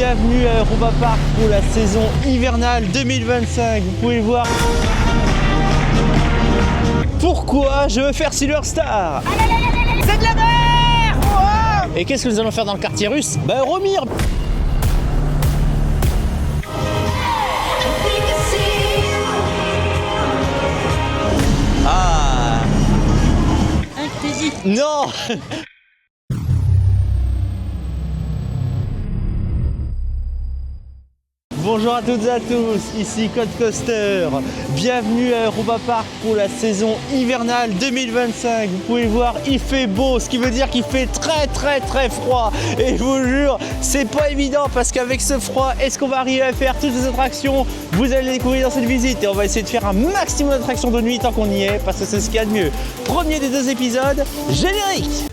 bienvenue à Europa Park pour la saison hivernale 2025. Vous pouvez voir pourquoi je veux faire Silver Star. C'est de la mer. Wow. Et qu'est-ce que nous allons faire dans le quartier russe? Remire. Ah non. Bonjour à toutes et à tous, ici Code Coaster. Bienvenue à Europa Park pour la saison hivernale 2025. Vous pouvez voir, il fait beau, ce qui veut dire qu'il fait très froid. Et je vous jure, c'est pas évident parce qu'avec ce froid, est-ce qu'on va arriver à faire toutes les attractions? Vous allez les découvrir dans cette visite et on va essayer de faire un maximum d'attractions de nuit tant qu'on y est parce que c'est ce qu'il y a de mieux. Premier des deux épisodes, générique!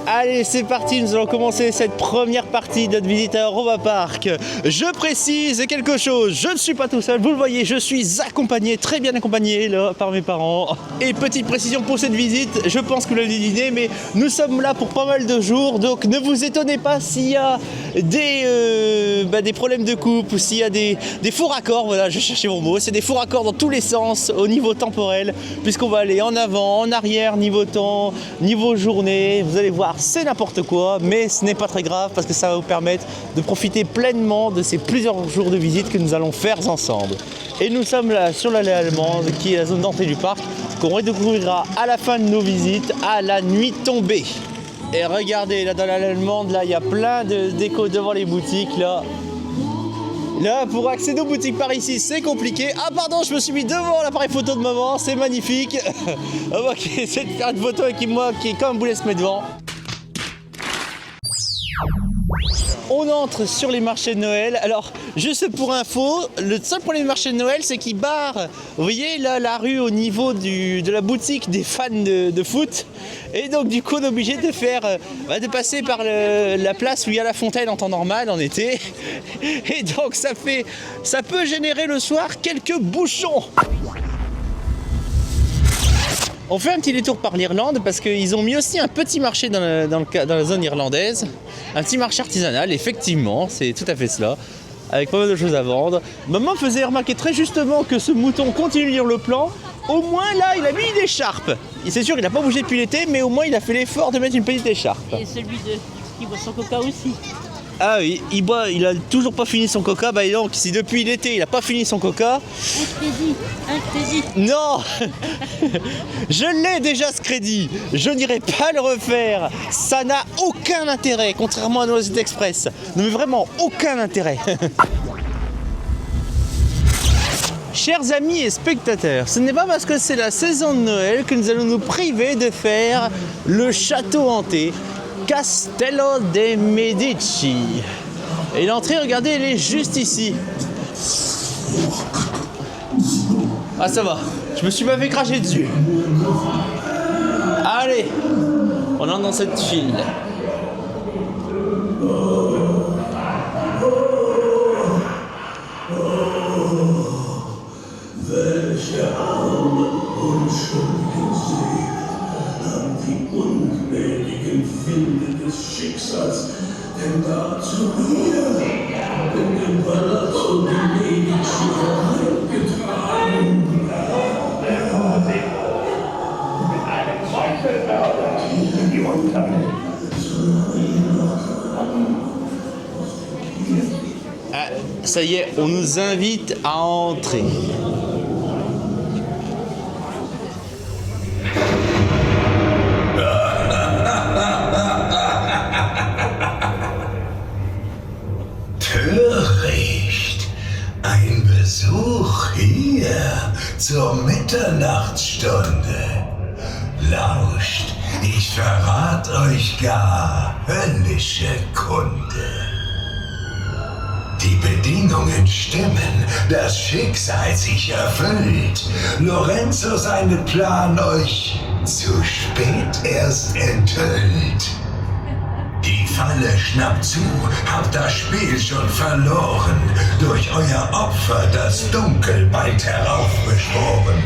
Allez, c'est parti, nous allons commencer cette première partie de notre visite à Europa Park. Je précise quelque chose, je ne suis pas tout seul, vous le voyez, je suis accompagné, très bien accompagné là, par mes parents. Et petite précision pour cette visite, je pense que vous l'avez deviné, mais nous sommes là pour pas mal de jours, donc ne vous étonnez pas s'il y a des problèmes de coupe ou s'il y a des faux raccords, voilà, je cherchais mon mot, c'est des faux raccords dans tous les sens au niveau temporel, puisqu'on va aller en avant, en arrière, niveau temps, niveau journée, vous allez voir. C'est n'importe quoi, mais ce n'est pas très grave parce que ça va vous permettre de profiter pleinement de ces plusieurs jours de visite que nous allons faire ensemble. Et nous sommes là sur l'allée allemande qui est la zone d'entrée du parc qu'on redécouvrira à la fin de nos visites à la nuit tombée. Et regardez, là dans l'allée allemande, là il y a plein de déco devant les boutiques là. Là, pour accéder aux boutiques par ici, c'est compliqué. Ah pardon, je me suis mis devant l'appareil photo de maman, c'est magnifique. On va essayer de faire une photo avec moi qui est comme vous laisse mettre devant. On entre sur les marchés de Noël. Alors, juste pour info, le seul problème des marchés de Noël, c'est qu'ils barrent, vous voyez, là, la rue au niveau de la boutique des fans de foot. Et donc, du coup, on est obligé de passer par la place où il y a la fontaine en temps normal, en été. Et donc, ça peut générer le soir quelques bouchons. On fait un petit détour par l'Irlande parce qu'ils ont mis aussi un petit marché dans la zone irlandaise. Un petit marché artisanal, effectivement, c'est tout à fait cela. Avec pas mal de choses à vendre. Maman faisait remarquer très justement que ce mouton continue de lire le plan. Au moins là, il a mis une écharpe. C'est sûr, il n'a pas bougé depuis l'été, mais au moins il a fait l'effort de mettre une petite écharpe. Et celui qui boit son coca aussi. Ah oui, il a toujours pas fini son coca, bah donc si depuis l'été il a pas fini son coca... Un crédit. Non. Je l'ai déjà ce crédit, je n'irai pas le refaire, ça n'a aucun intérêt, contrairement à Noisette Express, non mais vraiment aucun intérêt. Chers amis et spectateurs, ce n'est pas parce que c'est la saison de Noël que nous allons nous priver de faire le château hanté Castello dei Medici. Et l'entrée, regardez, elle est juste ici. Ah ça va, je me suis pas fait cracher dessus. Allez, on entre dans cette file. Winde des Schicksals, denn dazu wir in den Palazzo di Medici hereingetragen. Mit einem Meuchelmörder die Unterwelt. Ah, ça y est, on nous invite à entrer. Töricht! Ein Besuch hier zur Mitternachtsstunde. Lauscht, ich verrat euch gar höllische Kunde. Die Bedingungen stimmen, das Schicksal sich erfüllt. Lorenzo seinen Plan euch zu spät erst enthüllt. Die Falle schnappt zu, habt das Spiel schon verloren. Durch euer Opfer das Dunkel bald heraufbeschworen.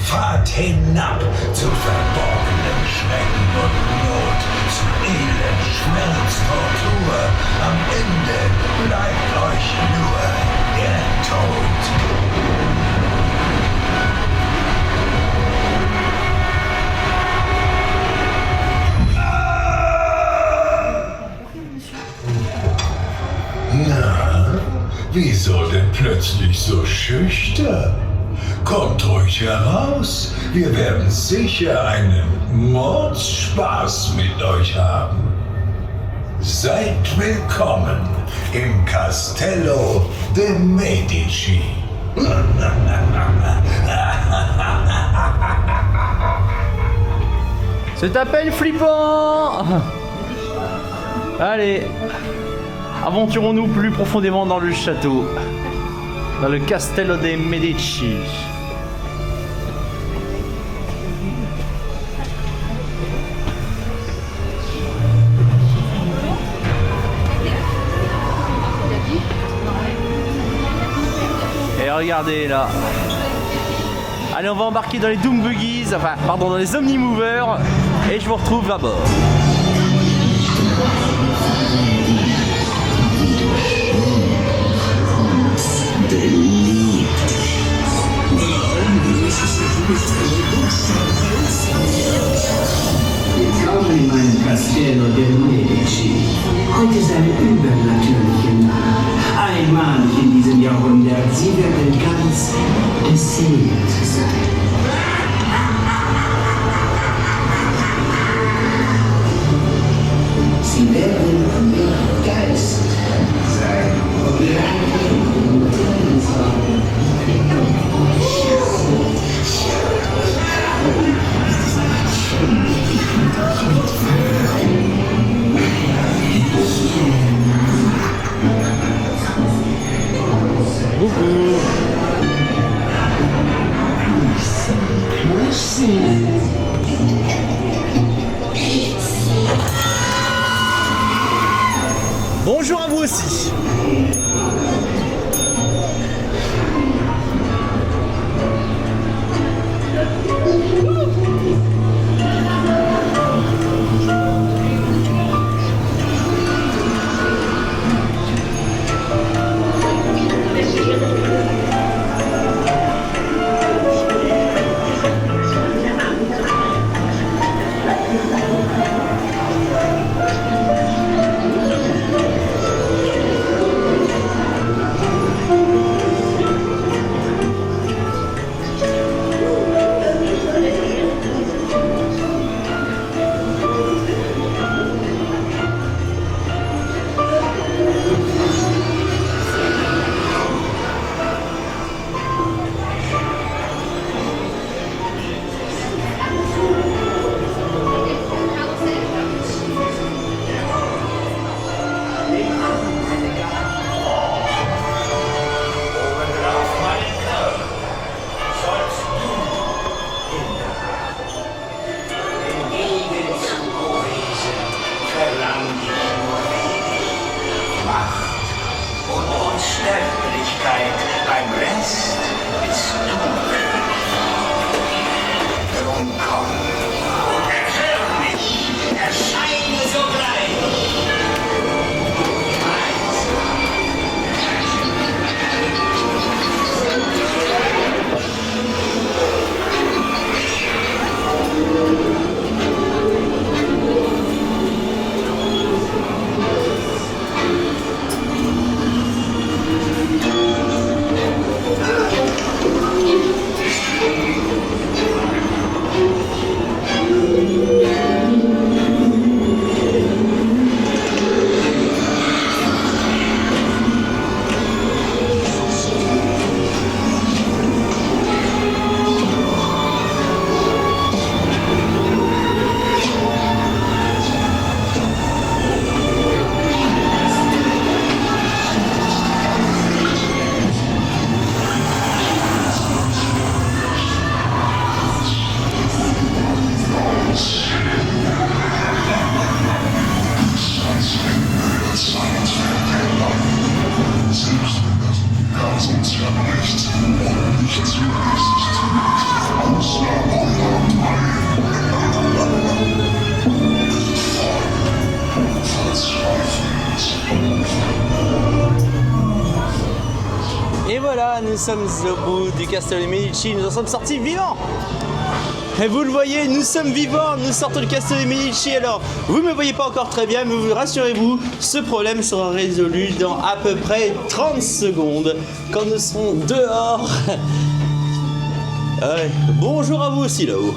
Fahrt hinab zu verborgenen Schrecken und Not, zu Elend, Schmerz am Ende bleibt euch nur der Tod. Na, wieso denn plötzlich so schüchtern? Kommt ruhig heraus, wir werden sicher einen Mordspaß mit euch haben. Seid willkommen im Castello de Medici. C'est à peine flippant. Allez, aventurons-nous plus profondément dans le château, dans le Castello dei Medici. Et regardez là. Allez, on va embarquer dans les Doom Buggies, enfin, pardon, dans les Omnimovers, et je vous retrouve là-bas. Willkommen in meinem Castello de Medici. Heute ist eine übernatürliche Nacht. Einmalig in diesem Jahrhundert. Sie werden ganz beseelt sein. Sie werden ihr Geist sein. Bonjour à vous aussi. Unsterblichkeit, beim Rest bist du. Drum komm und erhöre mich, erscheine sogleich. Et voilà, nous sommes au bout du Castello dei Medici, nous en sommes sortis vivants. Et vous le voyez, nous sommes vivants, nous sortons du Castello dei Medici. Alors, vous ne me voyez pas encore très bien, mais rassurez-vous, ce problème sera résolu dans à peu près 30 secondes, quand nous serons dehors. Ouais. Bonjour à vous aussi là-haut.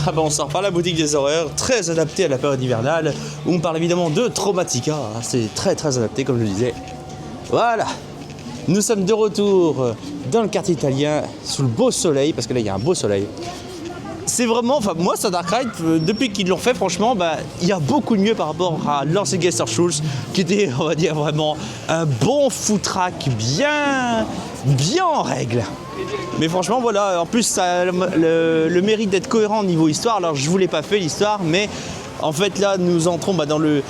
Ah bah on sort par la boutique des horreurs, très adaptée à la période hivernale, où on parle évidemment de Traumatica, c'est très très adapté comme je le disais. Voilà. Nous sommes de retour dans le quartier italien, sous le beau soleil, parce que là il y a un beau soleil. C'est vraiment, enfin moi ça Dark Ride, depuis qu'ils l'ont fait franchement, bah, il y a beaucoup de mieux par rapport à l'ancien Geister Schultz, qui était on va dire vraiment un bon food track bien en règle. Mais franchement voilà, en plus ça a le mérite d'être cohérent au niveau histoire, alors je vous l'ai pas fait l'histoire, mais en fait là nous entrons dans le...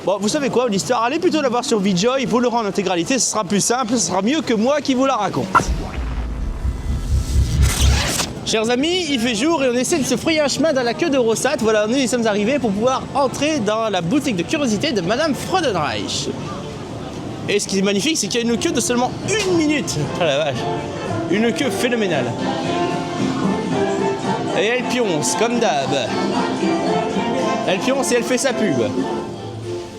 Bon, vous savez quoi, l'histoire, allez plutôt la voir sur VJoy, vous l'aurez en intégralité, ce sera plus simple, ce sera mieux que moi qui vous la raconte. Chers amis, il fait jour et on essaie de se frayer un chemin dans la queue de Rossat. Voilà, nous y sommes arrivés pour pouvoir entrer dans la boutique de curiosité de Madame Freudenreich. Et ce qui est magnifique, c'est qu'il y a une queue de seulement 1 minute. Oh la vache, une queue phénoménale. Et elle pionce, comme d'hab. Elle pionce et elle fait sa pub.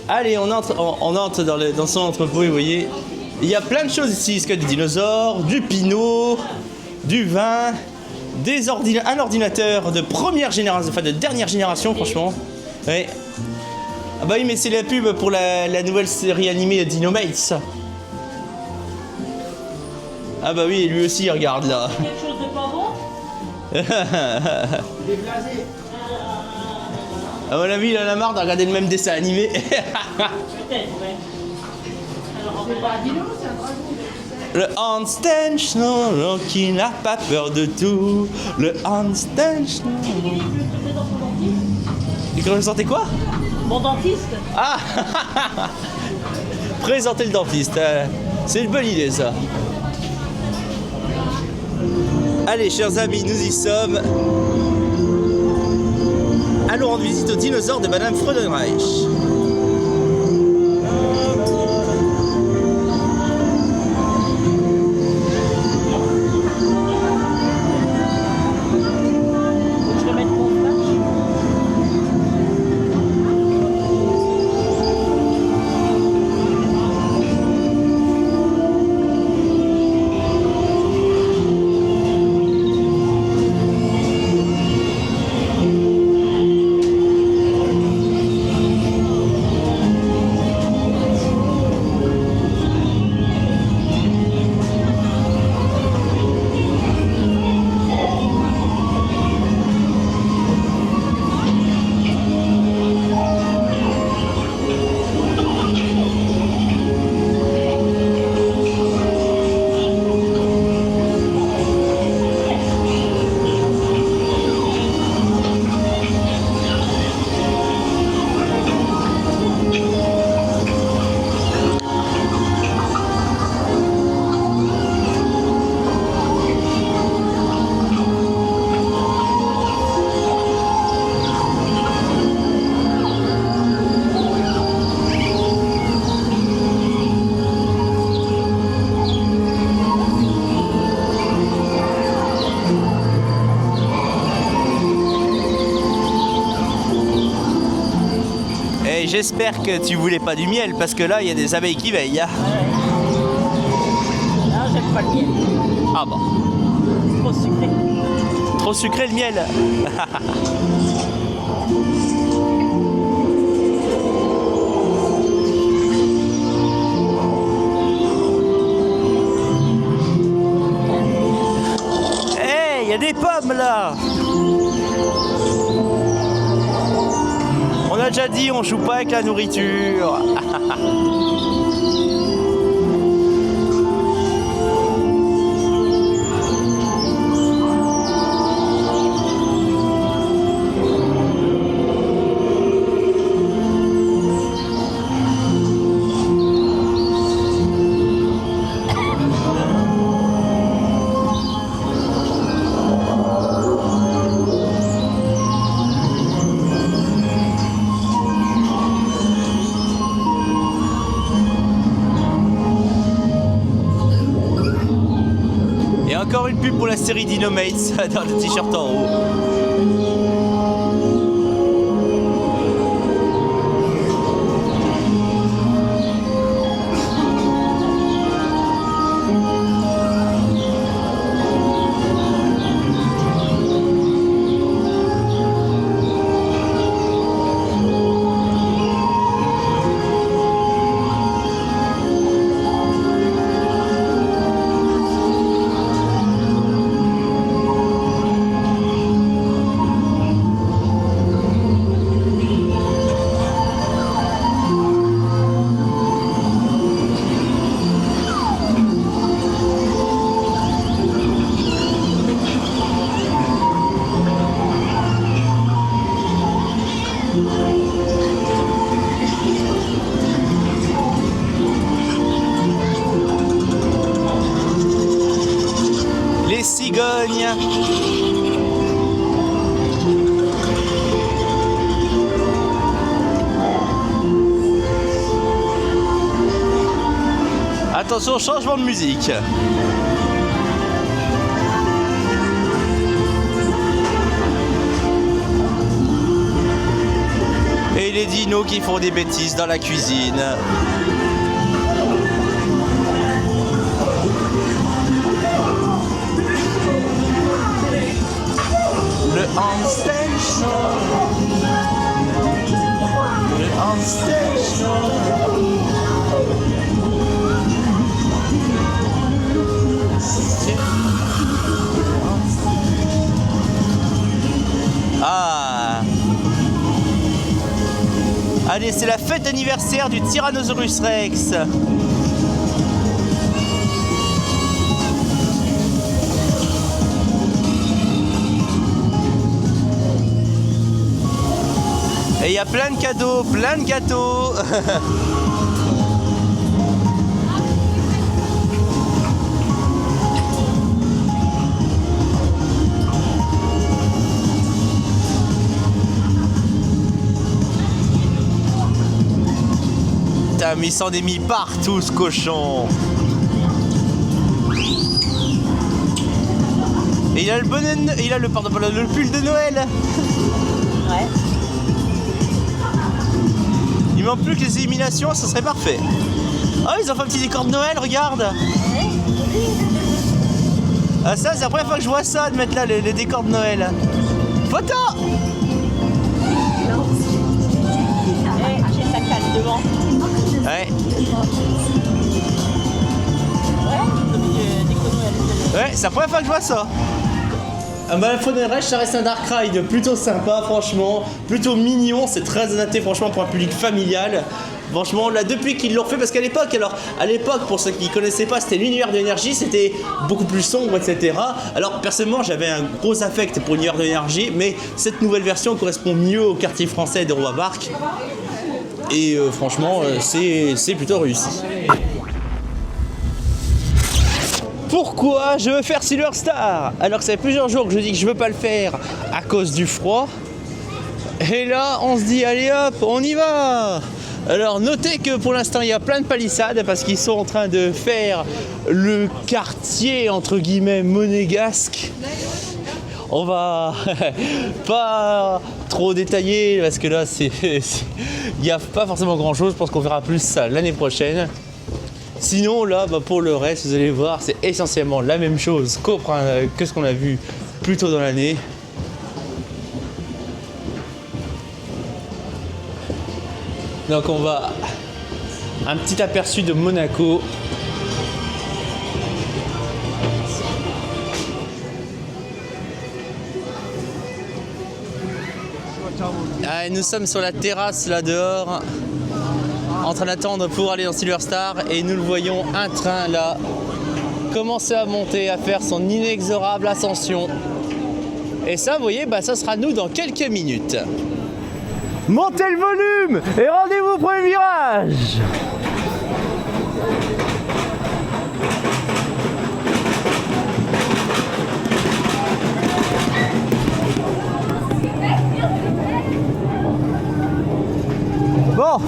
Allez, on entre dans son entrepôt et vous voyez, il y a plein de choses ici. Il y a des dinosaures, du pinot, du vin, un ordinateur de première génération, enfin de dernière génération franchement. Ouais. Ah bah oui, mais c'est la pub pour la nouvelle série animée Dinomates. Ah bah oui, lui aussi il regarde là. Quelque chose de pas bon? À mon avis, il en a marre de regarder le même dessin animé. Peut-être, ouais. Alors, c'est pas un dino, c'est un dragon. Le Hans Stenschner qui n'a pas peur de tout. Le Hans Stenschner. Et quand vous sortez quoi? Mon dentiste. Ah. Présenter le dentiste. C'est une bonne idée ça. Allez, chers amis, nous y sommes. Allons rendre visite aux dinosaures de Madame Freudenreich. Je vais mettre mon flash. J'espère que tu voulais pas du miel parce que là il y a des abeilles qui veillent. Ah, j'aime pas le miel. Ah bon. Trop sucré. Trop sucré le miel. Hey, il y a des pommes là. On a déjà dit, on joue pas avec la nourriture. une pub pour la série Dinomates dans le t-shirt en haut. Les cigognes. Attention, changement de musique. Et les dinos qui font des bêtises dans la cuisine. Le Handstation. Le Handstation. Ah. Allez, c'est la fête d'anniversaire du Tyrannosaurus Rex. Et il y a plein de cadeaux, plein de gâteaux. Putain, mais il s'en est mis partout ce cochon. Et il a le bonnet, il a le pull de Noël. Ouais. Il manque plus que les éliminations, ça serait parfait. Oh, ils ont fait un petit décor de Noël, regarde. Ah, ça, c'est la première fois que je vois ça, de mettre là les décors de Noël. Photo. J'ai sa canne devant. Ouais. Ouais, c'est la première fois que je vois ça. Bah, Fallen Rush, ça reste un Dark Ride plutôt sympa, franchement, plutôt mignon, c'est très adapté franchement pour un public familial. Franchement, là, depuis qu'ils l'ont fait, parce qu'à l'époque, pour ceux qui ne connaissaient pas, c'était l'univers de l'énergie, c'était beaucoup plus sombre, etc. Alors, personnellement, j'avais un gros affect pour l'univers de l'énergie, mais cette nouvelle version correspond mieux au quartier français d'Europa Park. Et franchement, c'est plutôt réussi. Pourquoi je veux faire Silver Star alors que ça fait plusieurs jours que je dis que je veux pas le faire à cause du froid. Et là, on se dit allez hop, on y va. Alors notez que pour l'instant il y a plein de palissades parce qu'ils sont en train de faire le quartier entre guillemets monégasque. On va pas trop détailler parce que là il n'y a pas forcément grand chose. Je pense qu'on verra plus ça l'année prochaine. Sinon là pour le reste vous allez voir c'est essentiellement la même chose que ce qu'on a vu plus tôt dans l'année. Donc on va un petit aperçu de Monaco. Ah, nous sommes sur la terrasse là dehors en train d'attendre pour aller dans Silver Star et nous le voyons un train là commencer à monter, à faire son inexorable ascension. Et ça vous voyez, ça sera nous dans quelques minutes. Montez le volume et rendez-vous au premier virage. Bon,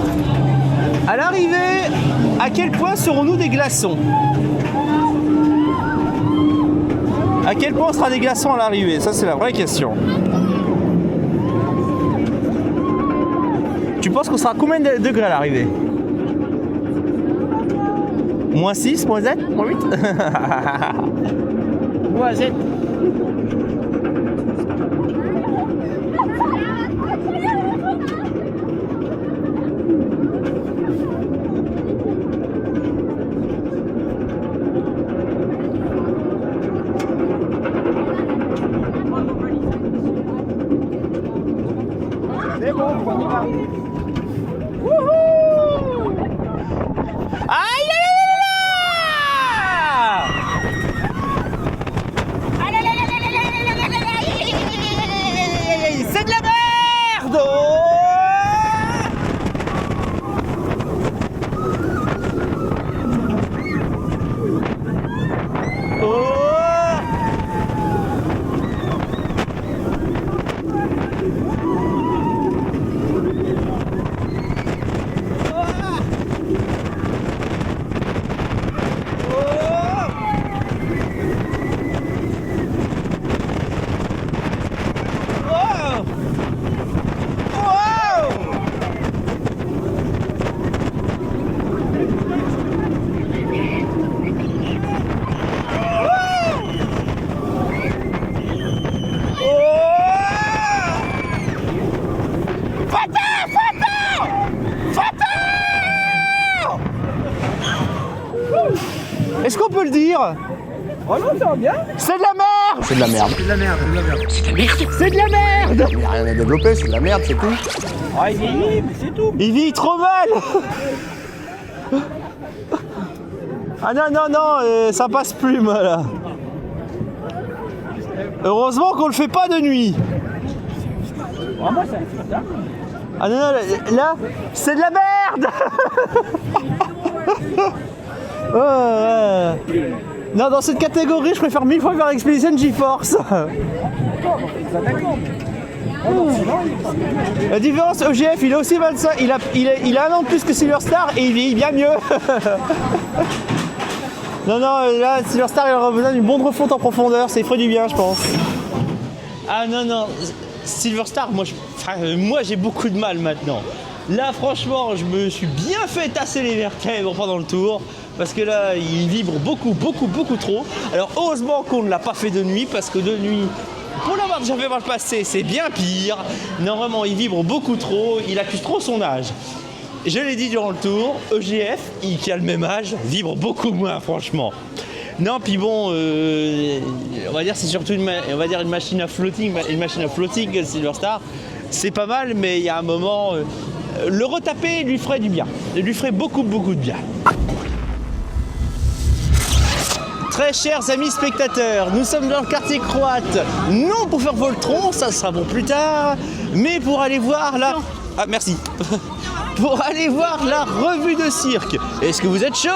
à l'arrivée, à quel point serons-nous des glaçons? À quel point on sera des glaçons à l'arrivée? Ça, c'est la vraie question. Tu penses qu'on sera à combien de degrés à l'arrivée? Moins 6, moins 7, moins 8? Moins 7. C'est bon, on y va. Wouhou! Aïe! C'est de la merde! Est-ce qu'on peut le dire? Oh non, ça va bien. C'est de la merde! C'est de la merde. C'est de la merde, c'est de la merde. C'est de la merde! C'est de la merde! Il n'y a rien à développer, c'est de la merde, c'est tout. Ah, il vieillit, mais c'est tout. Il vit trop mal! Ah non, non, non, ça passe plus, moi, là. Heureusement qu'on le fait pas de nuit. Ah, moi, c'est ça. Ah non, non, là, c'est de la merde! Oh, ouais. Non, dans cette catégorie, je préfère 1000 fois faire Expedition GeForce. La différence, EGF, il est aussi 25, il a un an de plus que Silverstar et il vieillit bien mieux. Non, non, là, Silverstar, il aura besoin d'une bonne refonte en profondeur, ça lui ferait du bien, je pense. Ah non, non, Silverstar, moi j'ai beaucoup de mal maintenant. Là, franchement, je me suis bien fait tasser les vertèbres pendant le tour. Parce que là, il vibre beaucoup, beaucoup, beaucoup trop. Alors, heureusement qu'on ne l'a pas fait de nuit, parce que de nuit, pour l'avoir déjà fait par le passé, c'est bien pire. Non, vraiment, il vibre beaucoup trop, il accuse trop son âge. Je l'ai dit durant le tour, EGF, qui a le même âge, vibre beaucoup moins, franchement. Non, puis bon, on va dire c'est surtout une machine à floating, Silverstar. C'est pas mal, mais il y a un moment, le retaper lui ferait du bien. Il lui ferait beaucoup, beaucoup de bien. Très chers amis spectateurs, nous sommes dans le quartier croate, non pour faire Voltron, ça sera bon plus tard, mais pour aller voir la... Ah, merci. Pour aller voir la revue de cirque. Est-ce que vous êtes chaud?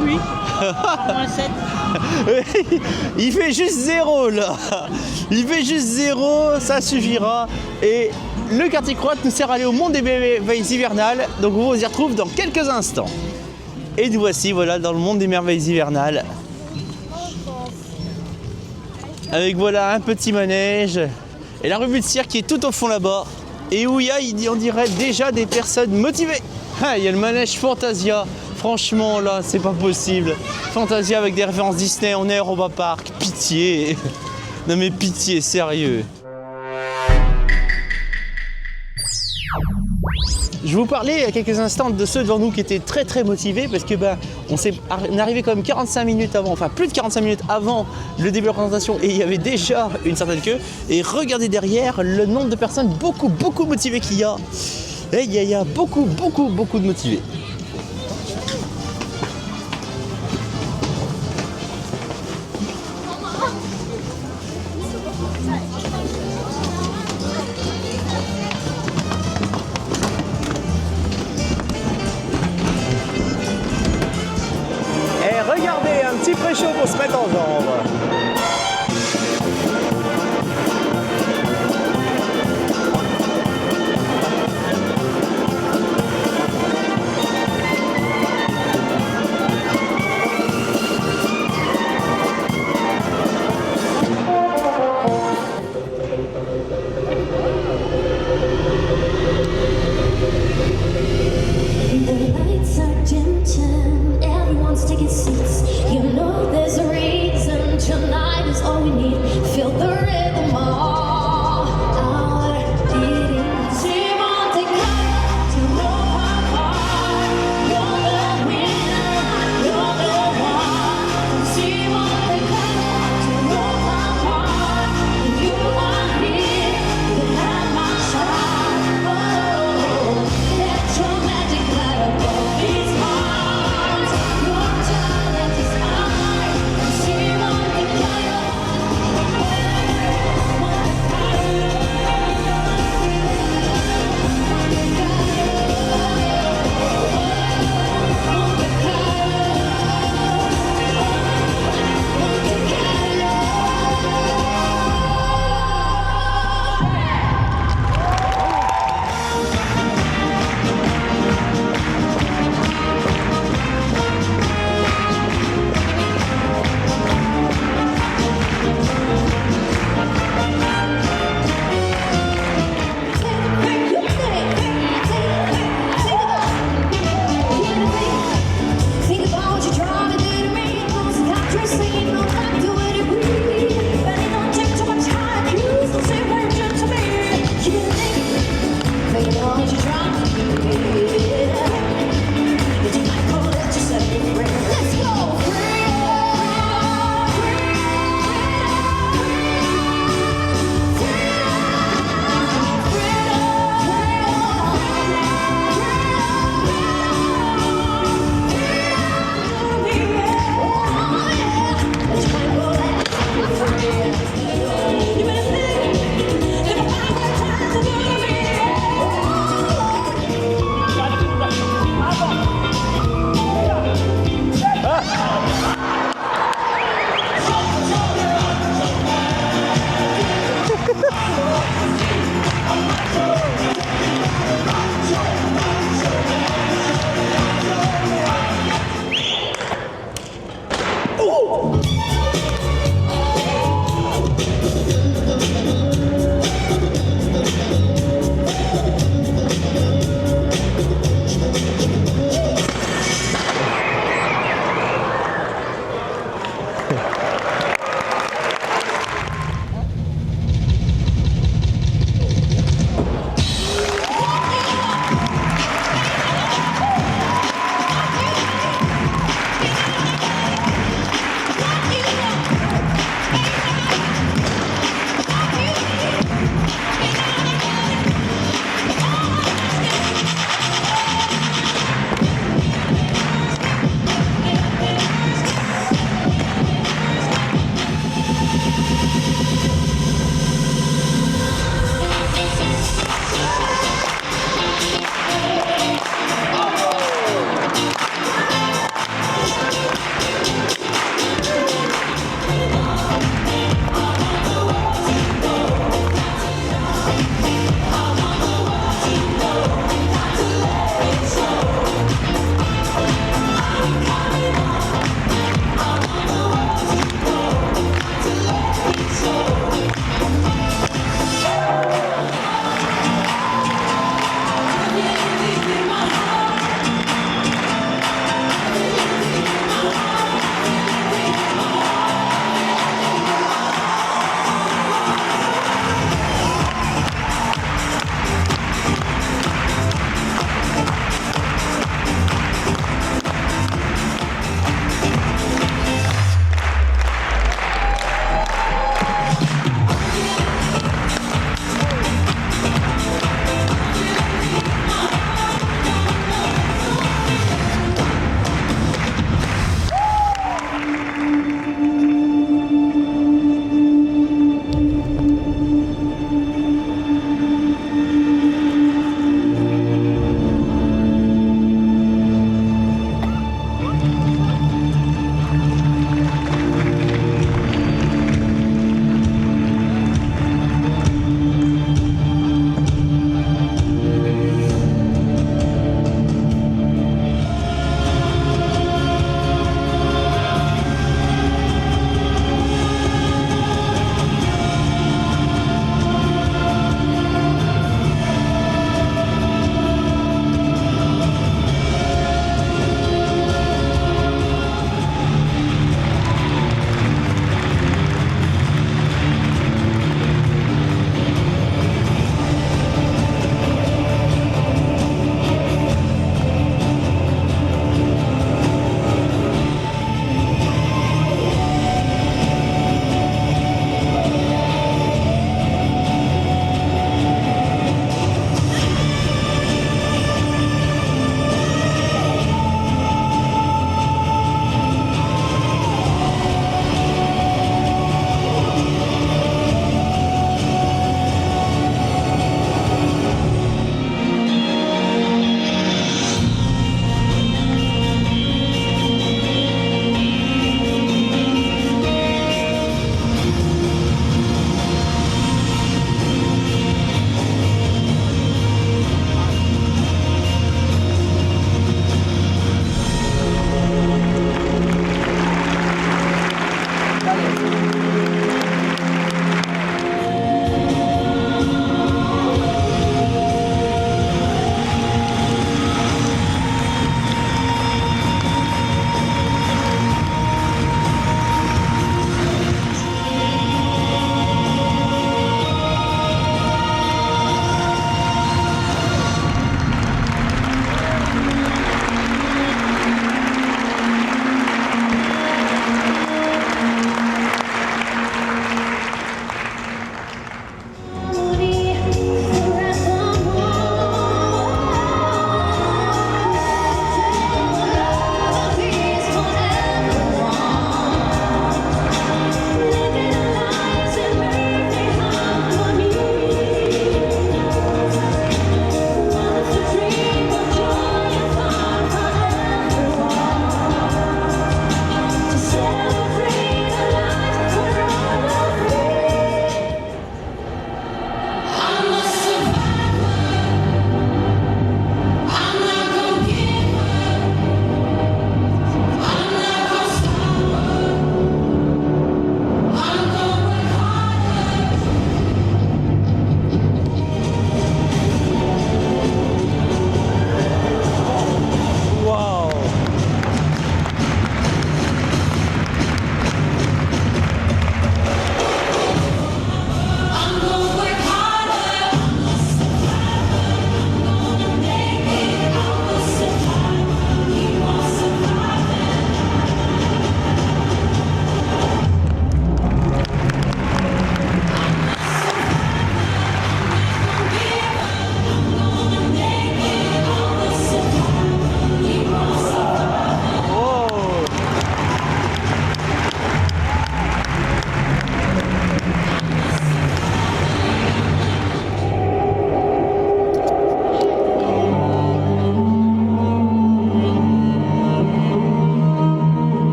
Oui. Moins 7. Il fait juste 0 là. Il fait juste 0, ça suffira. Et le quartier croate nous sert à aller au monde des merveilles hivernales, donc on vous y retrouve dans quelques instants. Et nous voici, voilà, dans le monde des merveilles hivernales. Avec voilà un petit manège. Et la revue de cirque qui est tout au fond là-bas. Et où il y a, on dirait déjà des personnes motivées. Ah, il y a le manège Fantasia. Franchement, là, c'est pas possible. Fantasia avec des références Disney, on est à Europa Park. Pitié. Non mais pitié, sérieux. Je vous parlais il y a quelques instants de ceux devant nous qui étaient très très motivés parce que on est arrivé quand même 45 minutes avant, enfin plus de 45 minutes avant le début de la présentation et il y avait déjà une certaine queue. Et regardez derrière le nombre de personnes beaucoup motivées qu'il y a. Et il y a beaucoup de motivés. Regardez, un petit pré-chaud pour se mettre en jambes.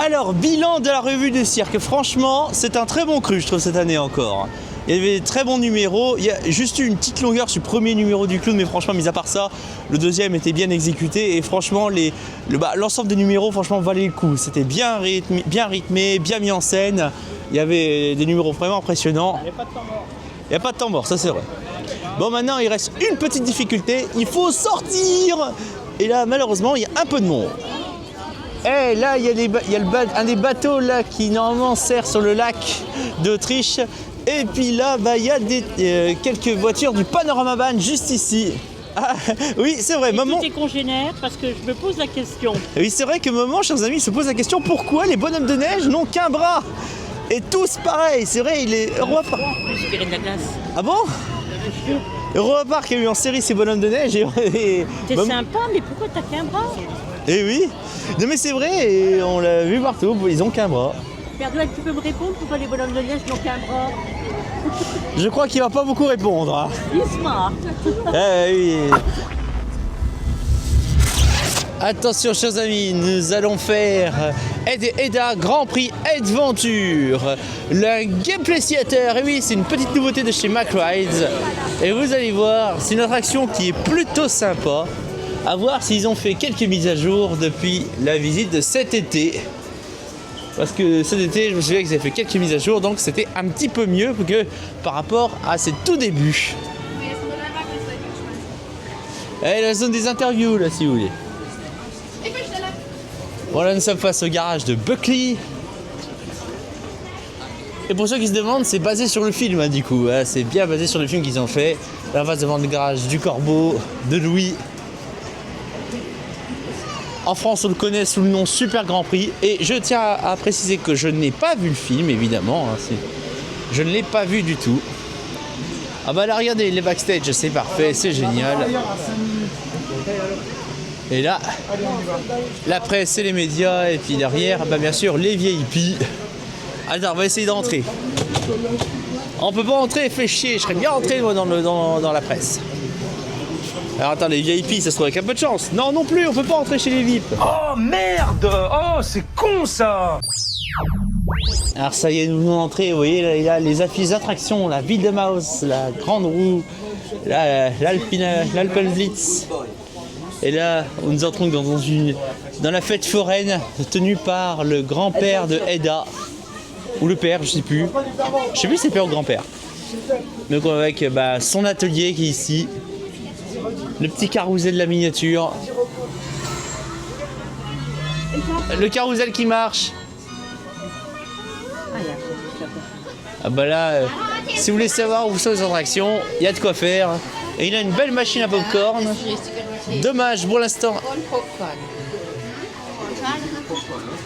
Alors, bilan de la revue de cirque. Franchement, c'est un très bon cru, je trouve, cette année encore. Il y avait de très bons numéros. Il y a juste eu une petite longueur sur le premier numéro du clown, mais franchement, mis à part ça, le deuxième était bien exécuté. Et franchement, l'ensemble des numéros, franchement, valait le coup. C'était bien rythmé, bien mis en scène. Il y avait des numéros vraiment impressionnants. Il n'y a pas de temps mort. Il n'y a pas de temps mort, ça c'est vrai. Bon, maintenant, il reste une petite difficulté. Il faut sortir. Et là, malheureusement, il y a un peu de monde. Et là, il y a un des bateaux là qui normalement sert sur le lac d'Autriche. Et puis là, il y a quelques voitures du Panorama Van juste ici. Ah, oui, c'est vrai, maman. Tous tes congénères, parce que je me pose la question. Oui, c'est vrai que maman, chers amis, se pose la question pourquoi les bonhommes de neige n'ont qu'un bras. Et tous pareil, c'est vrai, il est Europa. J'espérais de la glace. Ah bon? Europa Park a eu en série ces bonhommes de neige et T'es sympa, mais pourquoi t'as qu'un bras? Eh oui. Non mais c'est vrai, et on l'a vu partout, ils ont qu'un bras. Perdouel, tu peux me répondre pourquoi les bonhommes de neige n'ont qu'un bras? Je crois qu'il va pas beaucoup répondre. Hein. Isma. Oui. Attention chers amis, nous allons faire Ed et Edda Grand Prix Adventure. Le Gameplay Theater, et oui, c'est une petite nouveauté de chez MacRides. Et vous allez voir, c'est une attraction qui est plutôt sympa. À voir s'ils ont fait quelques mises à jour depuis la visite de cet été. Parce que cet été, je me souviens qu'ils avaient fait quelques mises à jour, donc c'était un petit peu mieux que par rapport à ses tout débuts. Et la zone des interviews, là, si vous voulez. Voilà, nous sommes face au garage de Buckley. Et pour ceux qui se demandent, c'est basé sur le film, hein, du coup. Hein, c'est bien basé sur le film qu'ils ont fait. Là, on va devant le garage du Corbeau, de Louis. En France, on le connaît sous le nom Super Grand Prix. Et je tiens à préciser que je n'ai pas vu le film, évidemment. Hein, je ne l'ai pas vu du tout. Ah bah là, regardez, les backstage, c'est parfait, c'est génial. Et là, la presse et les médias. Et puis derrière, bah bien sûr, les VIP. Attends, on va essayer d'entrer. On peut pas entrer, fait chier. Je serais bien entré moi dans la presse. Alors attends, les VIP, ça se trouve avec un peu de chance. Non, non plus, on peut pas entrer chez les VIP. Oh merde! Oh, c'est con ça! Alors ça y est, nous venons d'entrer, vous voyez, là, il y a les affiches d'attractions, la Ville de Mouse, la Grande Roue, l'Alpenblitz. Et là, nous entrons dans la fête foraine tenue par le grand-père de Edda. Ou le père, je sais plus. Je sais plus si c'est le père ou le grand-père. Donc avec son atelier qui est ici. Le petit carrousel de la miniature. Le carrousel qui marche. Ah bah là, si vous voulez savoir où sont les attractions, il y a de quoi faire. Et il a une belle machine à popcorn. Dommage pour l'instant.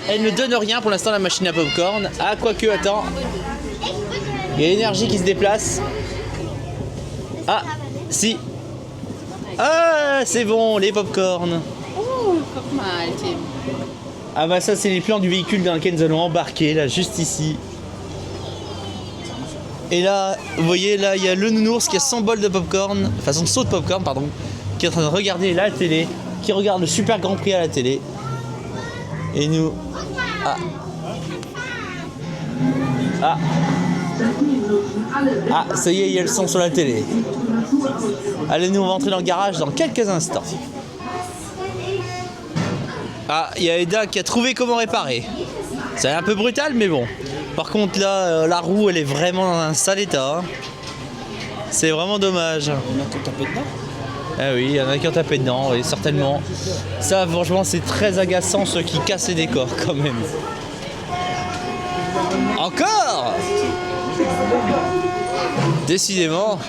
Elle ne donne rien pour l'instant, la machine à popcorn. Ah, quoique, attends. Il y a l'énergie qui se déplace. Ah, si. Ah, c'est bon, les popcorn. Guck mal, Tim. Ah bah ça, c'est les plans du véhicule dans lequel nous allons embarquer, là, juste ici. Et là, vous voyez, là, il y a le nounours qui a son bol de popcorn, enfin son seau de popcorn, pardon, qui est en train de regarder la télé, qui regarde le Super Grand Prix à la télé. Et nous... Ah. Ah. Ah, ça y est, il y a le son sur la télé. Allez, nous, on va entrer dans le garage dans quelques instants. Ah, il y a Eda qui a trouvé comment réparer. C'est un peu brutal, mais bon. Par contre, là, la roue, elle est vraiment dans un sale état. C'est vraiment dommage. Il y en a qui ont tapé dedans. Ah oui, il y en a qui ont tapé dedans, oui, certainement. Ça, franchement, c'est très agaçant, ceux qui cassent les décors, quand même. Encore! Décidément,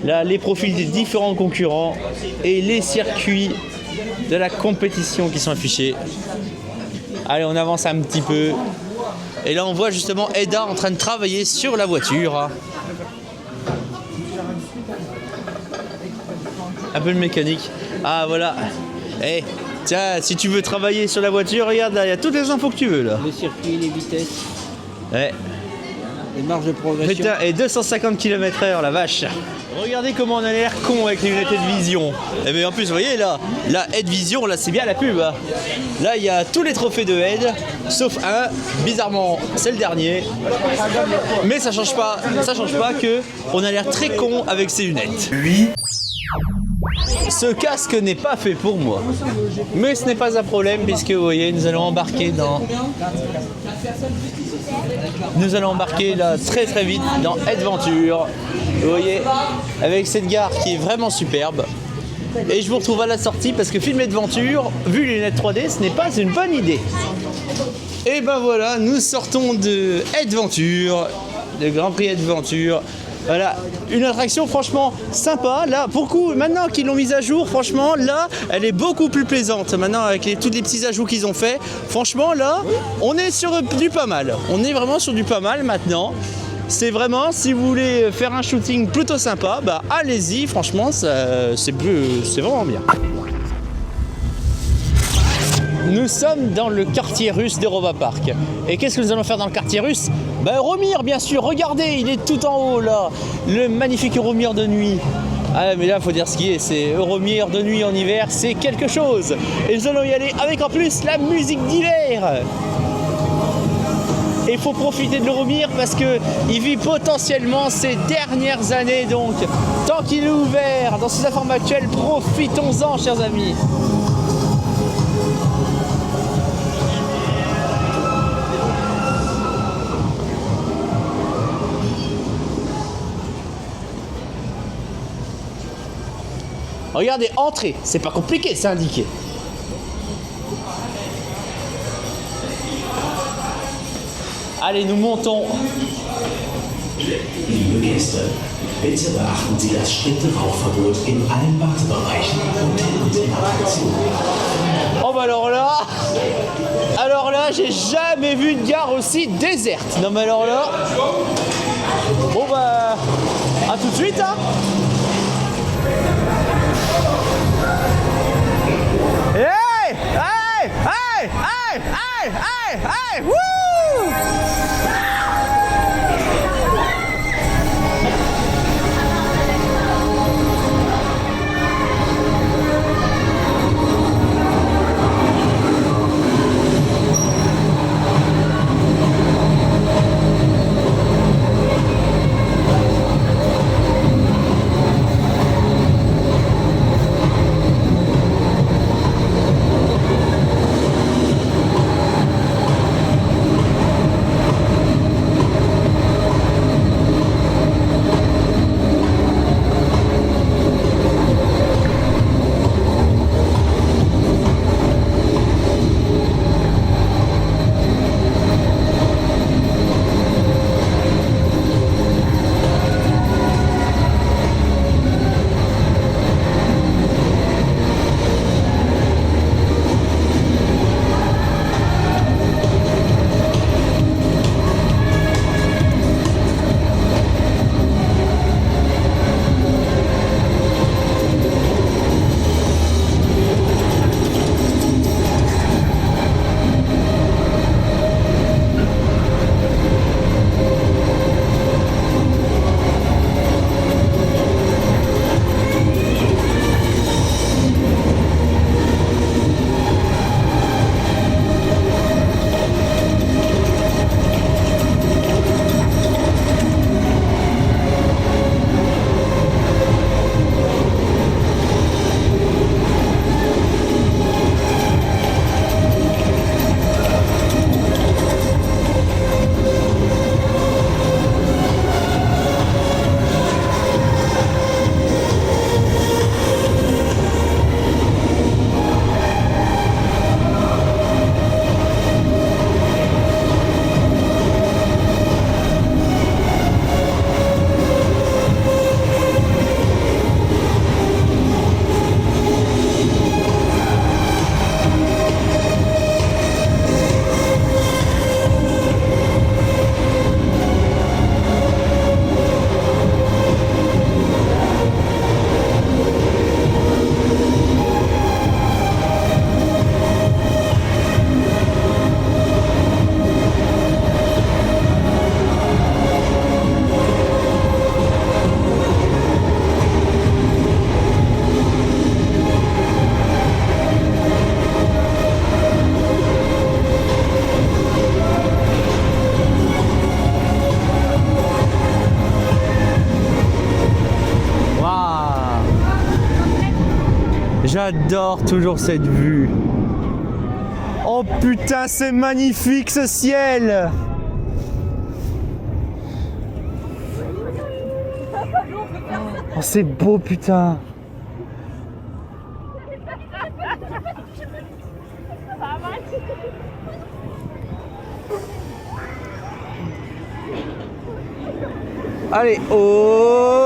là, les profils des différents concurrents et les circuits de la compétition qui sont affichés. Allez, on avance un petit peu. Et là, on voit justement Eda en train de travailler sur la voiture. Un peu de mécanique. Ah, voilà. Eh, tiens, si tu veux travailler sur la voiture, regarde là, il y a toutes les infos que tu veux là. Les circuits, les vitesses, Ouais. les marges de progression. Putain, et 250 km/h, la vache. Regardez comment on a l'air con avec les lunettes de vision. Et mais en plus, vous voyez là, la Head Vision, là c'est bien la pub. Hein. Là, il y a tous les trophées de Head, sauf un. Bizarrement, c'est le dernier. Mais ça change pas que on a l'air très con avec ces lunettes. Lui. Ce casque n'est pas fait pour moi. Mais ce n'est pas un problème puisque vous voyez, nous allons embarquer là très très vite dans Adventure. Vous voyez, avec cette gare qui est vraiment superbe. Et je vous retrouve à la sortie parce que filmer Adventure, vu les lunettes 3D, ce n'est pas une bonne idée. Et ben voilà, nous sortons de Adventure, le Grand Prix Adventure. Voilà, une attraction franchement sympa. Là, pour coup, maintenant qu'ils l'ont mise à jour, franchement, là, elle est beaucoup plus plaisante. Maintenant, avec tous les petits ajouts qu'ils ont fait, franchement, là, on est sur du pas mal. On est vraiment sur du pas mal maintenant. C'est vraiment, si vous voulez faire un shooting plutôt sympa, bah allez-y, franchement, c'est vraiment bien. Nous sommes dans le quartier russe d'Europa Park. Et qu'est-ce que nous allons faire dans le quartier russe? Bah Euromir, bien sûr, regardez, il est tout en haut là. Le magnifique Euromir de nuit. Ah mais là, il faut dire ce qui est, c'est Euromir de nuit en hiver, c'est quelque chose. Et nous allons y aller avec en plus la musique d'hiver. Et il faut profiter de l'Euromir parce qu'il vit potentiellement ses dernières années. Donc, tant qu'il est ouvert dans ses formes actuelles, profitons-en, chers amis. Regardez, entrée, c'est pas compliqué, c'est indiqué. Allez, nous montons. Liebe Gäste, bitte beachten Sie das strikte Rauchverbot in allen Wartebereichen und in Attraktionen. Oh bah alors là, j'ai jamais vu une gare aussi déserte. Non mais alors là, bon bah, à tout de suite hein. Hey, hey, hey, hey, hey, hey, hey, wouh! J'adore toujours cette vue. Oh putain, c'est magnifique ce ciel. Oh, c'est beau, putain. Allez, oh!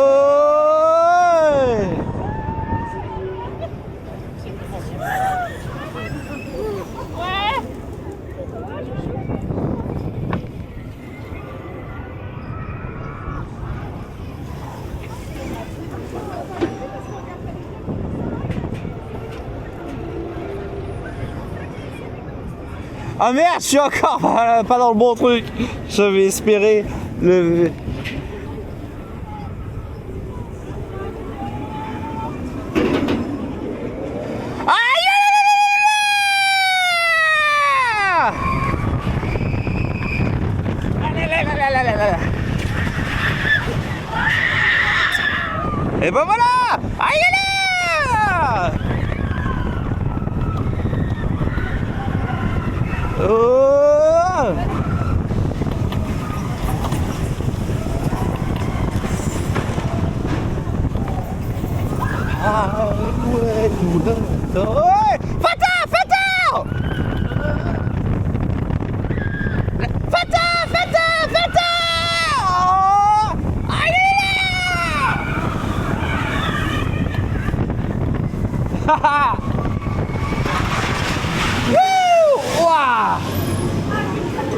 Ah merde, je suis encore pas dans le bon truc. J'avais espéré le... Et ben voilà! Aïe là! Oh! Ah ouais, ouais! Fata! Fata! Fata! Fata! Fata! Oh! Aïe là! Haha!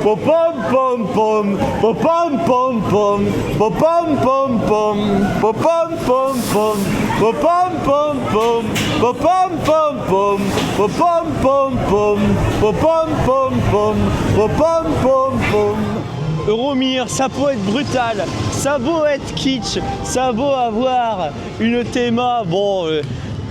Pom pom pom, pom pom pom pom, pom pom pom pom, pom pom pom pom, pom pom pom pom, pom pom pom pom, pom pom pom pom, pom pom pom pom, pom pom pom pom. Euromir, ça peut être brutal, ça peut être kitsch, ça peut avoir une théma,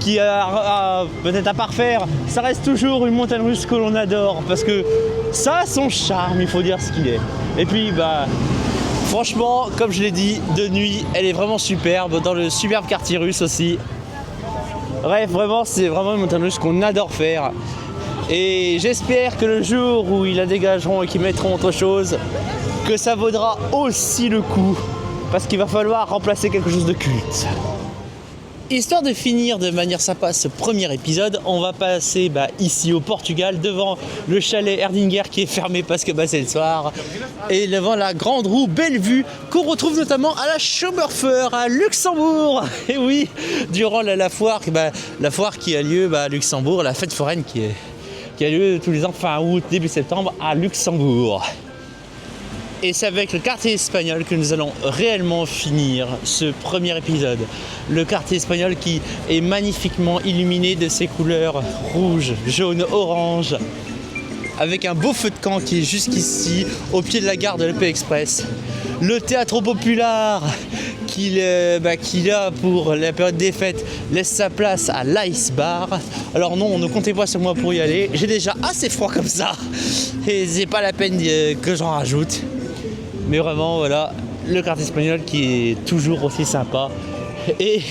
qui a peut-être à parfaire, ça reste toujours une montagne russe que l'on adore parce que ça a son charme, il faut dire ce qu'il est. Et puis franchement, comme je l'ai dit, de nuit, elle est vraiment superbe, dans le superbe quartier russe aussi. Bref, vraiment, c'est vraiment une montagne russe qu'on adore faire. Et j'espère que le jour où ils la dégageront et qu'ils mettront autre chose, que ça vaudra aussi le coup, parce qu'il va falloir remplacer quelque chose de culte. Histoire de finir de manière sympa ce premier épisode, on va passer ici au Portugal devant le chalet Erdinger qui est fermé parce que c'est le soir et devant la grande roue Bellevue qu'on retrouve notamment à la Schaumerfer à Luxembourg. Et oui, durant la foire, la foire qui a lieu à Luxembourg, la fête foraine qui a lieu tous les ans fin août, début septembre à Luxembourg. Et c'est avec le quartier espagnol que nous allons réellement finir ce premier épisode. Le quartier espagnol qui est magnifiquement illuminé de ses couleurs rouge, jaune, orange, avec un beau feu de camp qui est jusqu'ici, au pied de la gare de l'EP Express. Le théâtre populaire qui a pour la période des fêtes laisse sa place à l'Ice Bar. Alors non, ne comptez pas sur moi pour y aller, j'ai déjà assez froid comme ça et c'est pas la peine que j'en rajoute. Mais vraiment, voilà, le quartier espagnol qui est toujours aussi sympa et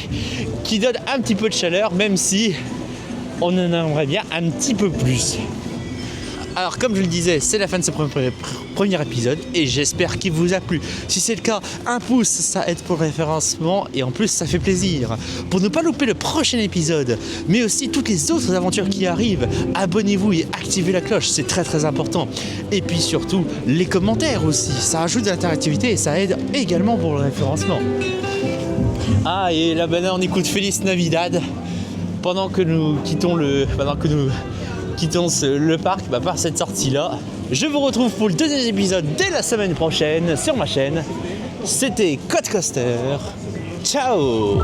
qui donne un petit peu de chaleur, même si on en aimerait bien un petit peu plus. Alors, comme je le disais, c'est la fin de ce premier épisode et j'espère qu'il vous a plu. Si c'est le cas, un pouce, ça aide pour le référencement et en plus, ça fait plaisir. Pour ne pas louper le prochain épisode, mais aussi toutes les autres aventures qui arrivent, abonnez-vous et activez la cloche, c'est très très important. Et puis surtout, les commentaires aussi, ça ajoute de l'interactivité et ça aide également pour le référencement. Ah, et là maintenant, on écoute Feliz Navidad pendant que nous quittons le parc par cette sortie là. Je vous retrouve pour le deuxième épisode dès la semaine prochaine sur ma chaîne. C'était Codecoaster. Ciao.